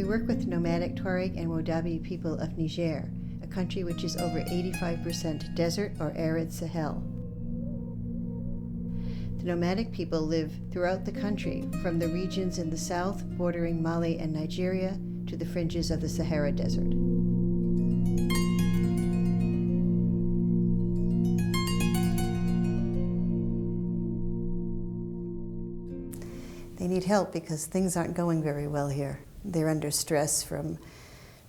work with nomadic Tuareg and Wodaabe people of Niger, a country which is over 85% desert or arid Sahel. The nomadic people live throughout the country, from the regions in the south bordering Mali and Nigeria to the fringes of the Sahara Desert. They need help because things aren't going very well here. They're under stress from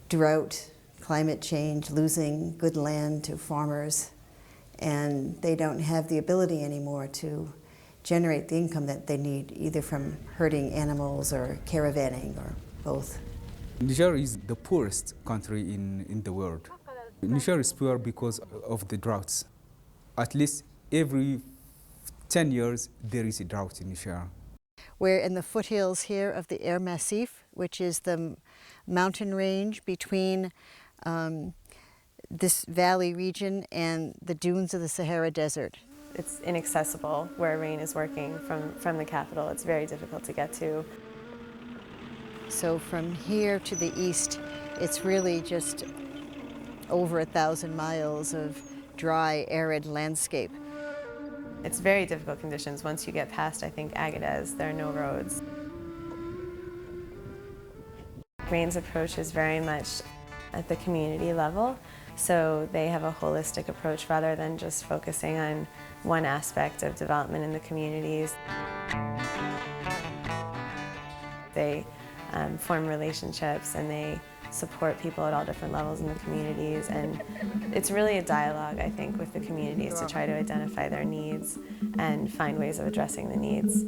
drought, climate change, losing good land to farmers, and they don't have the ability anymore to generate the income that they need, either from herding animals or caravanning or both. Niger is the poorest country in the world. Niger is poor because of the droughts. At least every 10 years there is a drought in Niger. We're in the foothills here of the Air Massif, which is the mountain range between this valley region and the dunes of the Sahara Desert. It's inaccessible where Rain is working from the capital. It's very difficult to get to. So from here to the east, it's really just over 1,000 miles of dry, arid landscape. It's very difficult conditions. Once you get past, I think, Agadez, there are no roads. Rain's approach is very much at the community level, so they have a holistic approach rather than just focusing on one aspect of development in the communities. They form relationships and they support people at all different levels in the communities, and it's really a dialogue, I think, with the communities to try to identify their needs and find ways of addressing the needs.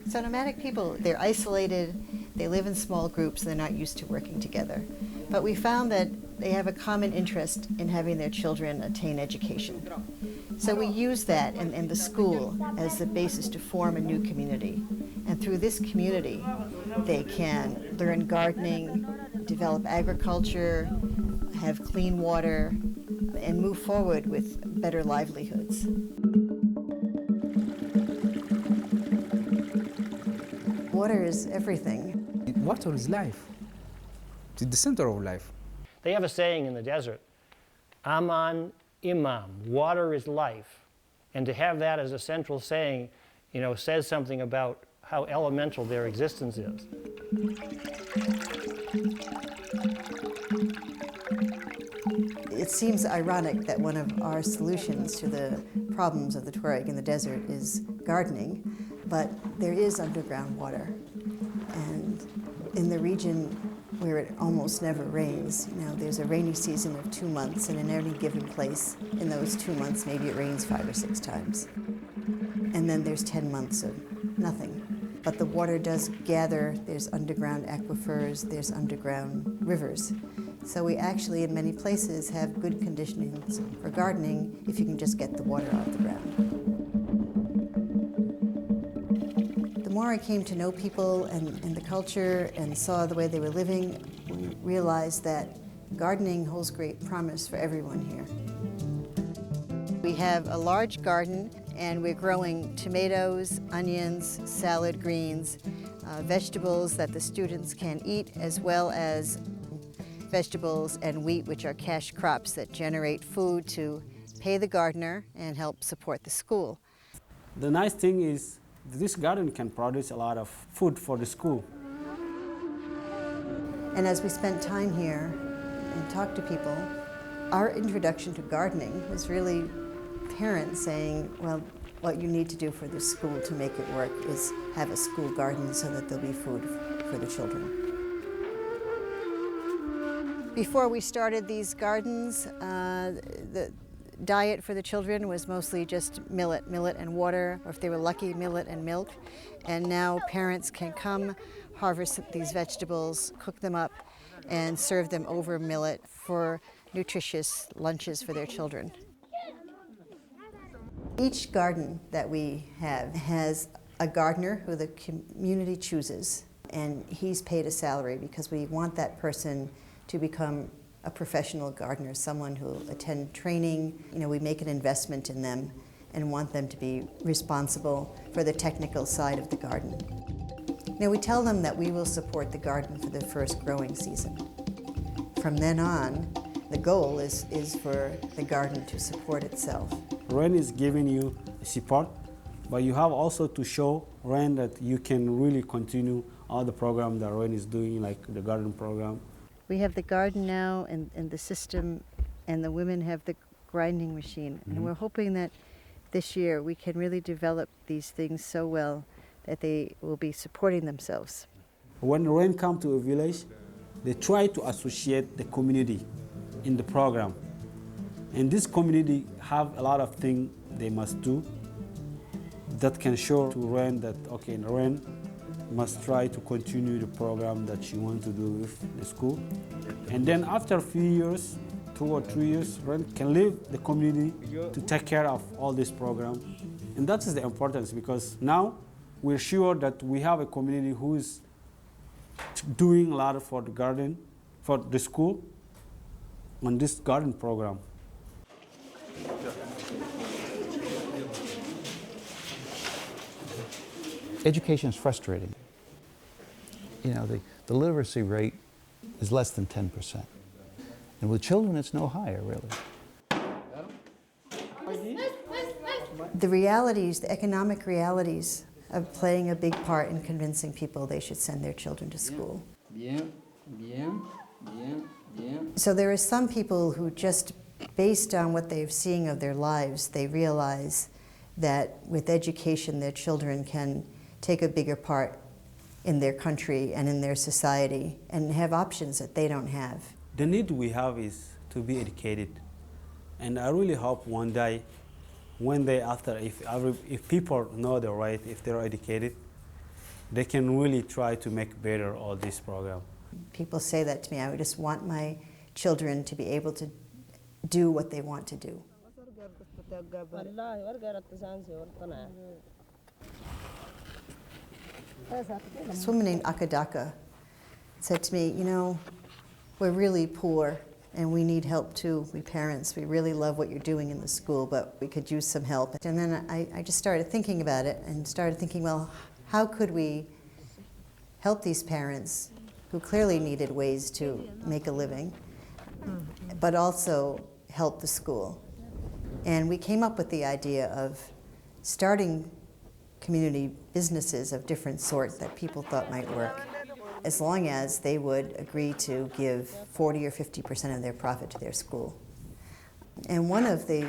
So nomadic people, they're isolated, they live in small groups, they're not used to working together. But we found that they have a common interest in having their children attain education. So we use that in the school as the basis to form a new community. And through this community, they can learn gardening, develop agriculture, have clean water, and move forward with better livelihoods. Water is everything. Water is life. It's the center of life. They have a saying in the desert, Aman Imam, water is life. And to have that as a central saying, says something about how elemental their existence is. It seems ironic that one of our solutions to the problems of the Tuareg in the desert is gardening, but there is underground water. And in the region where it almost never rains, there's a rainy season of 2 months, and in any given place, in those 2 months, maybe it rains 5 or 6 times. And then there's 10 months of nothing. But the water does gather, there's underground aquifers, there's underground rivers. So we actually, in many places, have good conditions for gardening if you can just get the water out of the ground. The more I came to know people and the culture and saw the way they were living, we realized that gardening holds great promise for everyone here. We have a large garden, and we're growing tomatoes, onions, salad greens, vegetables that the students can eat, as well as vegetables and wheat, which are cash crops that generate food to pay the gardener and help support the school. The nice thing is this garden can produce a lot of food for the school. And as we spent time here and talked to people, our introduction to gardening was really parents saying, well, what you need to do for the school to make it work is have a school garden so that there'll be food for the children. Before we started these gardens, the diet for the children was mostly just millet and water, or if they were lucky, millet and milk. And now parents can come, harvest these vegetables, cook them up, and serve them over millet for nutritious lunches for their children. Each garden that we have has a gardener who the community chooses, and he's paid a salary because we want that person to become a professional gardener, someone who will attend training. We make an investment in them and want them to be responsible for the technical side of the garden. Now we tell them that we will support the garden for the first growing season. From then on, the goal is for the garden to support itself. REN is giving you support, but you have also to show REN that you can really continue all the program that REN is doing, like the garden program. We have the garden now and the system, and the women have the grinding machine. And we're hoping that this year we can really develop these things so well that they will be supporting themselves. When REN come to a village, they try to associate the community in the program. And this community have a lot of things they must do that can show to REN that, okay, REN must try to continue the program that she wants to do with the school. And then after a few years, 2 or 3 years, REN can leave the community to take care of all this program. And that is the importance, because now we're sure that we have a community who is doing a lot for the garden, for the school, on this garden program. Education is frustrating. You know, the literacy rate is less than 10%. And with children, it's no higher, really. The realities, the economic realities of playing a big part in convincing people they should send their children to school. So there are some people who just, based on what they've seen of their lives, they realize that with education their children can take a bigger part in their country and in their society and have options that they don't have. The need we have is to be educated. And I really hope one day after, if people know the right, if they're educated, they can really try to make better all this program. People say that to me, I just want my children to be able to do what they want to do. This woman named Akadaka said to me, you know, we're really poor and we need help too, we parents. We really love what you're doing in the school, but we could use some help. And then I just started thinking about it and started thinking, well, how could we help these parents who clearly needed ways to make a living, but also help the school? And we came up with the idea of starting community businesses of different sorts that people thought might work, as long as they would agree to give 40 or 50% of their profit to their school. And one of the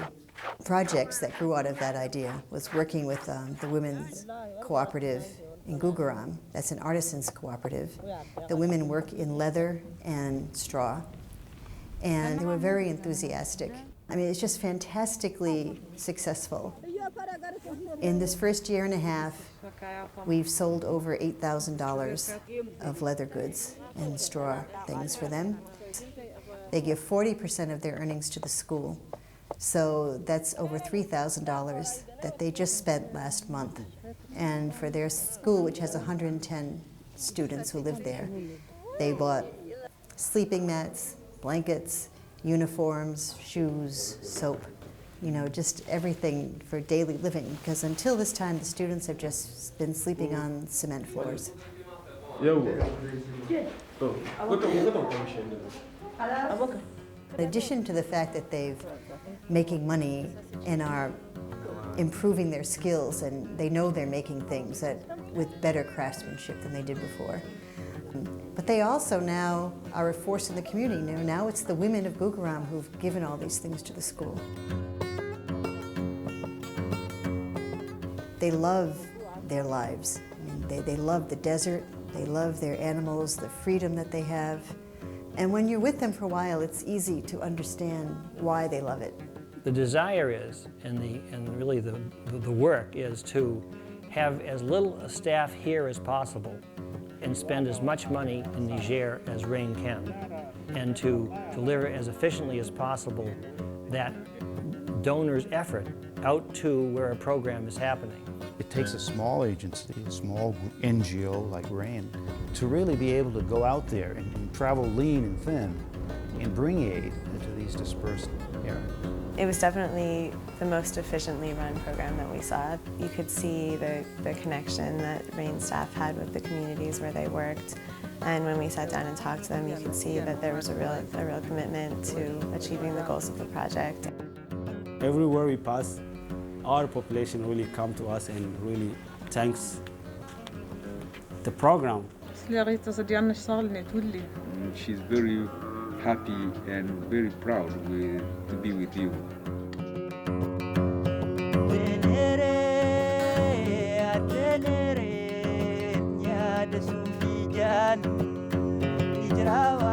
projects that grew out of that idea was working with the Women's Cooperative in Guguram. That's an artisans cooperative. The women work in leather and straw, and they were very enthusiastic. I mean, it's just fantastically successful. In this first year and a half, we've sold over $8,000 of leather goods and straw things for them. They give 40% of their earnings to the school. So that's over $3,000 that they just spent last month. And for their school, which has 110 students who live there, they bought sleeping mats, blankets, uniforms, shoes, soap, you know, just everything for daily living. Because until this time, the students have just been sleeping on cement floors. In addition to the fact that they've making money and are improving their skills, and they know they're making things that with better craftsmanship than they did before. But they also now are a force in the community. Now it's the women of Guguram who've given all these things to the school. They love their lives. I mean, they love the desert, they love their animals, the freedom that they have. And when you're with them for a while, it's easy to understand why they love it. The desire is, and really the work is to have as little a staff here as possible and spend as much money in Niger as REN can, and to deliver as efficiently as possible that donor's effort out to where a program is happening. It takes a small agency, a small NGO like REN, to really be able to go out there and travel lean and thin and bring aid to these dispersed here. It was definitely the most efficiently run program that we saw. You could see the connection that RAIN staff had with the communities where they worked. And when we sat down and talked to them, you could see that there was a real commitment to achieving the goals of the project. Everywhere we pass, our population really come to us and really thanks the program. She's very happy and very proud to be with you. Tenere, ya de su fillan, hijrawa.